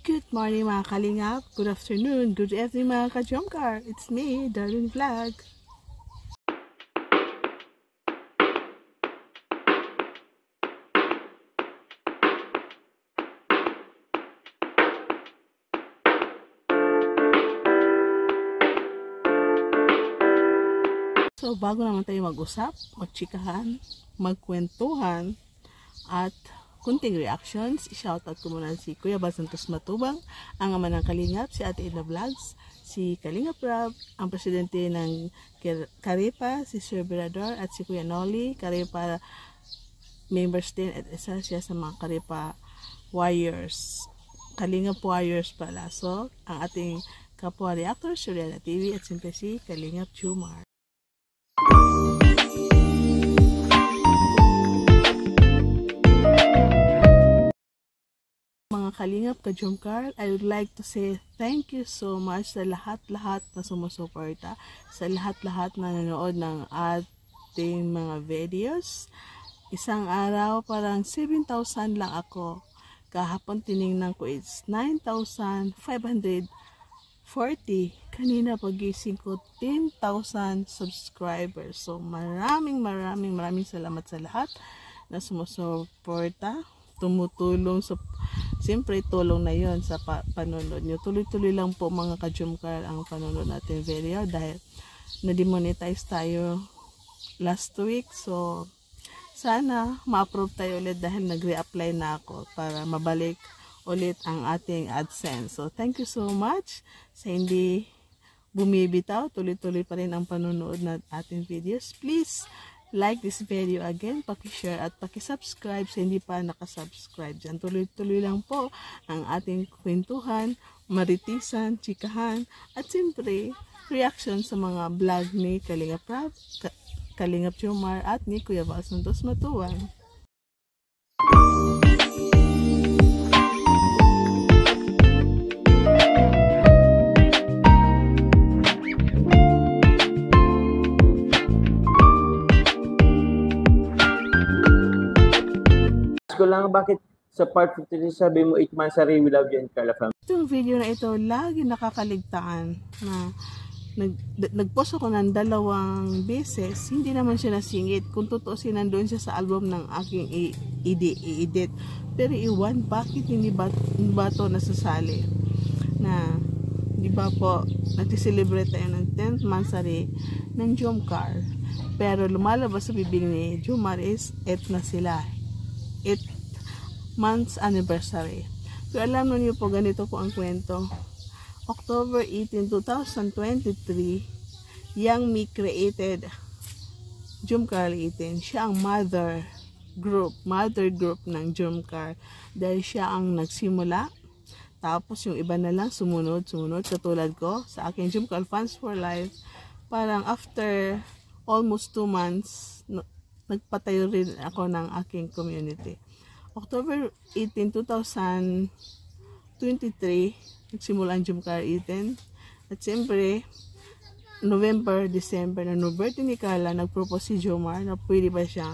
Good morning mga kalingap, good afternoon, good evening mga ka-Jomcar. It's me, Darlene Vlog. So bago naman tayo mag-usap, magchikahan, magkwentuhan, at kunting reactions, i-shoutout ko muna si Kuya Bal Santos Matubang, ang ama ng Kalingap, si Ate Edna Vlogs, si Kalingap Rob, ang presidente ng Karepa, si Sir Berador, at si Kuya Noli, Karepa members din, at isa siya sa mga Karepa Warriors. Kalingap Warriors pala. So, ang ating kapwa reactor, Surya TV, at siyempre si Kalingap Jomar. Mga Kalingap ka-Jomcar, I would like to say thank you so much sa lahat-lahat na sumusuporta, sa lahat-lahat na nanonood ng ating mga videos. Isang araw parang 7,000 lang ako. Kahapon tiningnan ko it's 9,540. Kanina pagising ko 10,000 subscribers. So maraming salamat sa lahat na sumusuporta, tumutulong sa siyempre tulong na yon sa panonood nyo. Tuloy-tuloy lang po mga ka-Jomcar ang panonood natin video dahil na-demonetize tayo last week. So sana ma-approve tayo ulit dahil nag-reapply na ako para mabalik ulit ang ating AdSense. So thank you so much sa hindi bumibitaw. Tuloy-tuloy pa rin ang panonood ng ating videos. Please like this video again, paki-share at paki-subscribe sa hindi pa nakasubscribe dyan. Tuloy-tuloy lang po ang ating kwentuhan, maritisan, chikahan, at siyempre, reaction sa mga vlog ni Kalingap Rob, Kalingap Jomar, at ni Kuya Bal Santos Matubang. Ko lang bakit sa part 53 sabi mo 8 months sa We Love You and Carla family. Itong video na ito lagi nakakaligtaan na nagpost ako ng 2 beses, hindi naman siya nasingit. Kung tutuusin, nandoon siya sa album ng aking i-edit. Pero iwan, bakit hindi ba ito nasasali? Na, di ba po, nag-celebrate tayo ng 10th monthsary ng Jomcar. Pero lumalabas sa bibig ni Jomar is 8 na sila. 8 months anniversary. Pero alam niyo po, ganito po ang kwento. October 18, 2023, Young Me created Jomcar 18. Siya ang mother group ng Jomcar. Dahil siya ang nagsimula. Tapos yung iba na lang sumunod. Katulad ko sa aking Jomcar Fans for Life. Parang after almost 2 months, nagpatayo rin ako ng aking community. October 18, 2023, nagsimula ang Jomcar 18. At siyempre, November, December, na birthday ni Carla, nagpropose si Jomar na pwede ba siya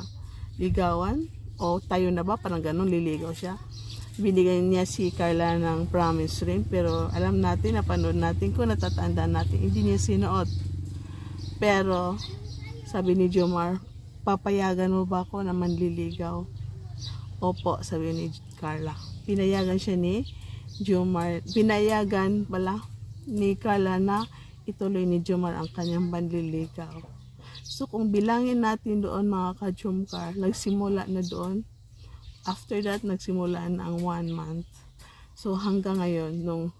ligawan? O tayo na ba? Parang ganun, liligaw siya. Binigay niya si Carla ng promise ring. Pero alam natin, napanood natin, kung natatandaan natin, hindi niya sinuot. Pero, sabi ni Jomar, papayagan mo ba ako na manliligaw? Opo, sabi ni Carla. Pinayagan siya ni Jomar. Pinayagan pala ni Carla na ituloy ni Jomar ang kanyang manliligaw. So kung bilangin natin doon mga ka-Jomcar, nagsimula na doon. After that, nagsimula na ang 1 month. So hanggang ngayon, nung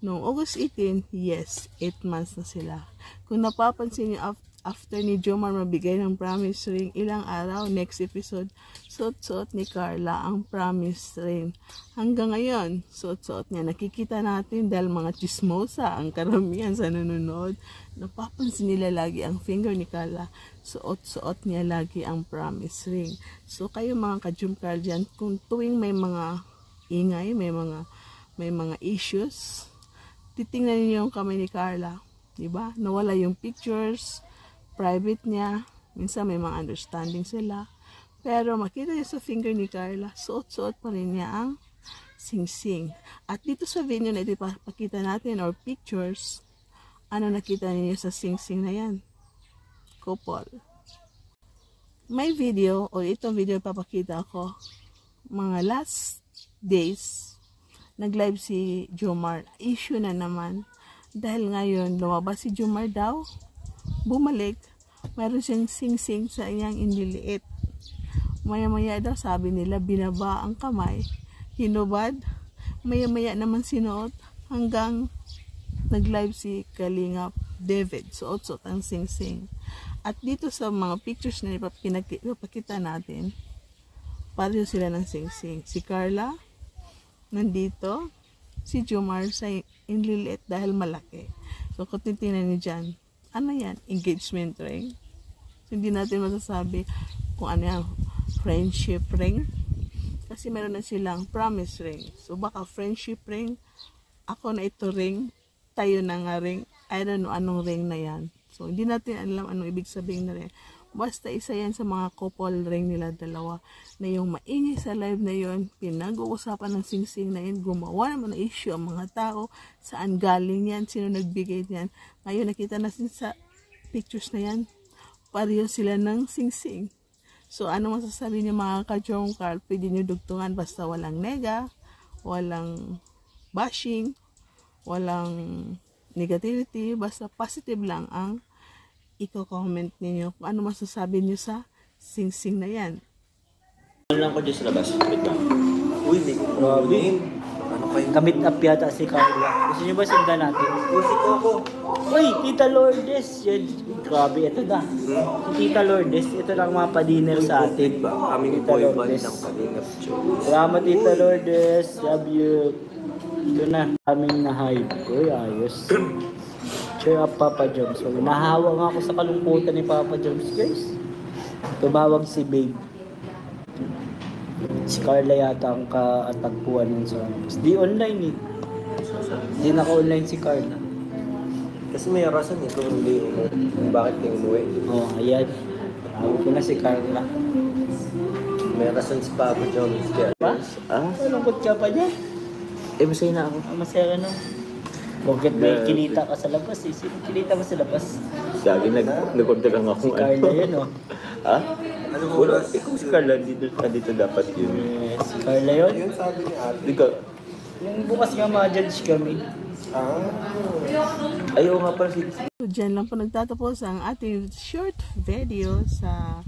August 18, yes, 8 months na sila. Kung napapansin niyo, after ni Jomar mabigay ng promise ring, ilang araw, next episode, suot-suot ni Carla ang promise ring. Hanggang ngayon, suot-suot niya. Nakikita natin dahil mga chismosa ang karamihan sa nanonood. Napapansin nila lagi ang finger ni Carla. Suot-suot niya lagi ang promise ring. So kayo mga ka-Jomcar dyan, kung tuwing may mga ingay, may mga issues, titingnan niyo yung kamay ni Carla. Diba? Nawala yung pictures, private niya, minsan may mga understanding sila. Pero makita niyo sa finger ni Carla, suot-suot pa rin niya ang sing-sing. At dito sa video na ito ipapakita natin or pictures, ano nakita niyo sa sing-sing na yan? Couple. May video o itong video ipapakita ko mga last days nag-live si Jomar. Issue na naman dahil ngayon lumabas si Jomar daw, bumalik, mayroon siyang sing-sing sa iyang inliliit. Maya-maya daw sabi nila binaba ang kamay, hinubad, maya-maya naman sinuot hanggang nag-live si Kalingap David, suot-suot ang sing-sing. At dito sa mga pictures na ipapakita natin, pareho sila ng sing-sing. Si Carla, nandito. Si Jomar sa inliliit dahil malaki. So, kung titignan niyo dyan, ano yan? Engagement ring. So, hindi natin masasabi kung ano yan, friendship ring. Kasi meron na silang promise ring. So, baka friendship ring, ako na ito ring, tayo na nga ring, I don't know anong ring na yan. So, hindi natin alam anong ibig sabihin na rin. Basta isa yan sa mga couple ring nila dalawa na yung maingay sa live na yun, pinag-uusapan ng sing-sing na yun, gumawa naman ng issue ang mga tao, saan galing yan, sino nagbigay yan. Ngayon nakita natin sa pictures na yan, pareho sila ng sing-sing. So, ano masasabi niyo mga ka-Jomcar? Pwede niyo dugtungan basta walang nega, walang bashing, walang negativity, basta positive lang ang i-comment ninyo kung ano masasabi niyo sa sing-sing na yan. Ano lang ko dyan sa labas? Wait lang. Uy, may Grabe. ano kayo? Kamit up yata si Carla. Gusto niyo ba sundan natin? Music ko ako. Uy, Tita Lourdes! Yan. Grabe, ito na. Si Tita Lourdes, ito lang mga pa-dinner sa atin. Kaming Tita boy band Lourdes. ng Kalingap Show. Salamat, Tita Lourdes. Love you. Ito na. Kaming na-hype. Uy, ayos. Cheer up, Papa Joms. So, nahawa nga ako sa kalungkutan ni Papa Joms, guys. Tumawag si Babe. Si Carla yata ang kaatagpuan nun sa campus. Di online eh. Di naka-online si Carla. Kasi may rason eh kung hindi bakit kayo umuwi. Oh, ayan. Tawag ko na si Carla. May rason si Papa Jones. Pa? Ah? Malungkot ka pa niya? Masaya na ako. Masaya ka no? Bakit may kinita ka sa labas eh? Sino kinita mo sa labas? Lagi nag-order lang ako. Si Carla yun oh. Ha? Wala. Ikaw si Carla, dito dapat yun. Yes, si Carla yun. Yun sabi ni ate. Di ka. Yung bukas nga ma-judge kami. Ayaw nga pala si... So, dyan lang po nagtatapos ang ating short video sa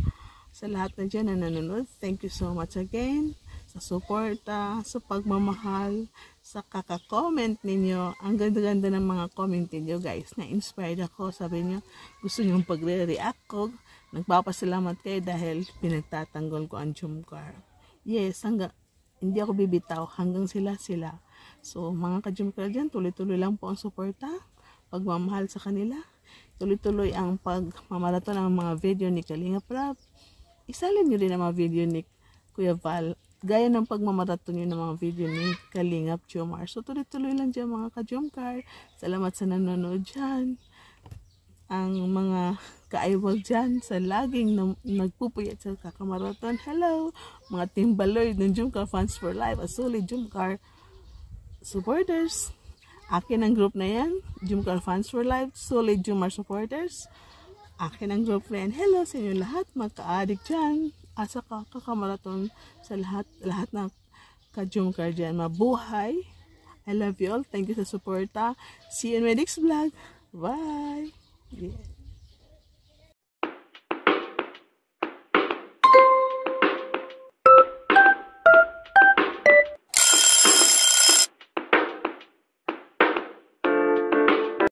lahat na dyan na nanonood. Thank you so much again sa suporta, sa pagmamahal, sa kaka-comment ninyo. Ang ganda-ganda ng mga comment ninyo guys. Na-inspired ako. Sabi nyo, gusto nyo pagre-react ko. Nagpapasalamat kayo dahil pinagtatanggol ko ang Jomcar. Yes, hindi ako bibitaw hanggang sila. So, mga ka-Jomcar dyan, tuloy-tuloy lang po ang suporta, pagmamahal sa kanila. Tuloy-tuloy ang pagmamaraton ng mga video ni Kalingap Rab. Isalin nyo rin ang mga video ni Kuya Val. Gaya ng pagmamaraton nyo ng mga video ni Kalingap Jomar. So, tuloy-tuloy lang dyan mga ka-Jomcar. Salamat sa nanonood dyan. Ang mga kaaywag dyan sa laging nagpupuyat sa kakamaraton. Hello! Mga Team Baloy ng Jomcar Fans for Life. A solid Jomcar supporters. Akin ang group na yan. Jomcar Fans for Life. Solid Jomar supporters. Akin ang group na yan. Hello sa inyo lahat. Magka-addict dyan. Asa ka kakamaraton sa lahat ng ka-Jomcar dyan. Mabuhay. I love you all. Thank you sa suporta. See you in my next vlog. Bye. Yeah.